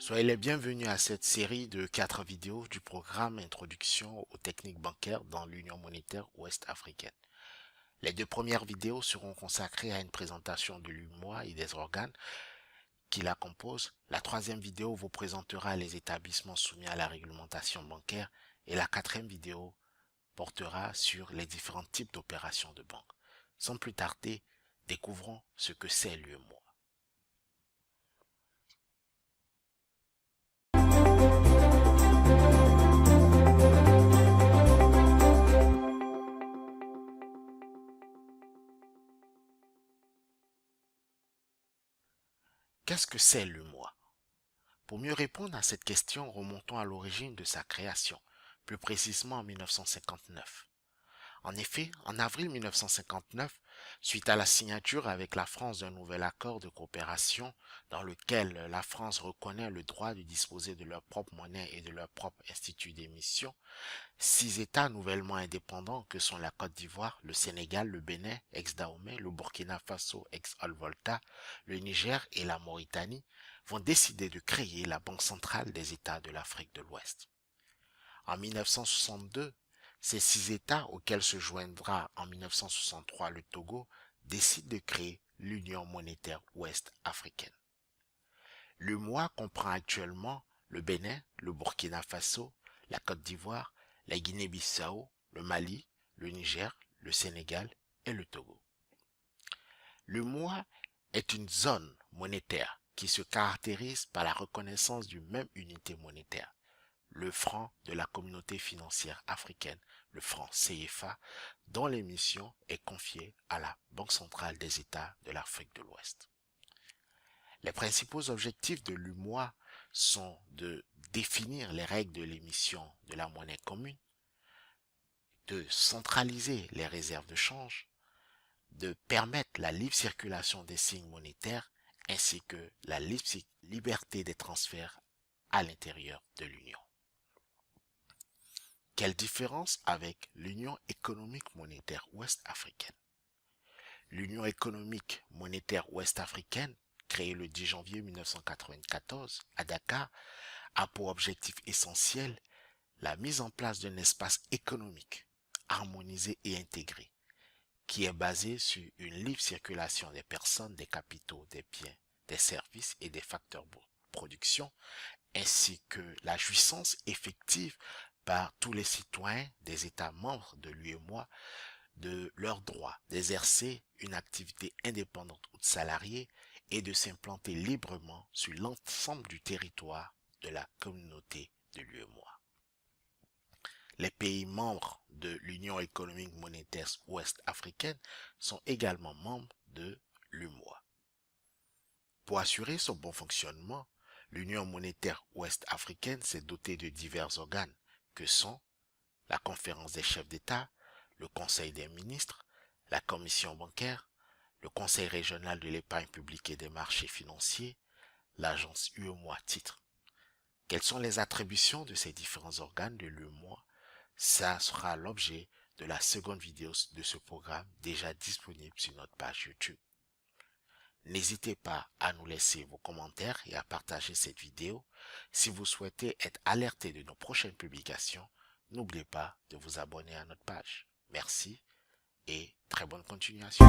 Soyez les bienvenus à cette série de 4 vidéos du programme Introduction aux techniques bancaires dans l'Union monétaire ouest-africaine. Les 2 premières vidéos seront consacrées à une présentation de l'UEMOA et des organes qui la composent. La 3e vidéo vous présentera les établissements soumis à la réglementation bancaire et la 4e vidéo portera sur les différents types d'opérations de banque. Sans plus tarder, découvrons ce que c'est l'UEMOA. Qu'est-ce que c'est l'UEMOA? Pour mieux répondre à cette question, remontons à l'origine de sa création, plus précisément en 1959. En effet, en avril 1959, suite à la signature avec la France d'un nouvel accord de coopération dans lequel la France reconnaît le droit de disposer de leur propre monnaie et de leur propre institut d'émission, 6 États nouvellement indépendants que sont la Côte d'Ivoire, le Sénégal, le Bénin, ex-Dahomey, le Burkina Faso, ex-Haute-Volta, le Niger et la Mauritanie, vont décider de créer la Banque centrale des États de l'Afrique de l'Ouest. En 1962, ces 6 États, auxquels se joindra en 1963 le Togo, décident de créer l'Union monétaire ouest-africaine. L'UEMOA comprend actuellement le Bénin, le Burkina Faso, la Côte d'Ivoire, la Guinée-Bissau, le Mali, le Niger, le Sénégal et le Togo. L'UEMOA est une zone monétaire qui se caractérise par la reconnaissance d'une même unité monétaire, le franc de la communauté financière africaine, le franc CFA, dont l'émission est confiée à la Banque centrale des États de l'Afrique de l'Ouest. Les principaux objectifs de l'UEMOA sont de définir les règles de l'émission de la monnaie commune, de centraliser les réserves de change, de permettre la libre circulation des signes monétaires ainsi que la liberté des transferts à l'intérieur de l'Union. Quelle différence avec l'Union économique monétaire ouest-africaine? L'Union économique monétaire ouest-africaine, créée le 10 janvier 1994 à Dakar, a pour objectif essentiel la mise en place d'un espace économique harmonisé et intégré, qui est basé sur une libre circulation des personnes, des capitaux, des biens, des services et des facteurs de production, ainsi que la jouissance effective par tous les citoyens des États membres de l'UEMOA de leur droit d'exercer une activité indépendante ou de salarié et de s'implanter librement sur l'ensemble du territoire de la communauté de l'UEMOA. Les pays membres de l'Union économique monétaire ouest-africaine sont également membres de l'UEMOA. Pour assurer son bon fonctionnement, l'Union monétaire ouest-africaine s'est dotée de divers organes que sont la conférence des chefs d'État, le conseil des ministres, la commission bancaire, le conseil régional de l'épargne publique et des marchés financiers, l'agence UEMOA Titres. Quelles sont les attributions de ces différents organes de l'UEMOA? Ça sera l'objet de la seconde vidéo de ce programme déjà disponible sur notre page YouTube. N'hésitez pas à nous laisser vos commentaires et à partager cette vidéo. Si vous souhaitez être alerté de nos prochaines publications, n'oubliez pas de vous abonner à notre page. Merci et très bonne continuation.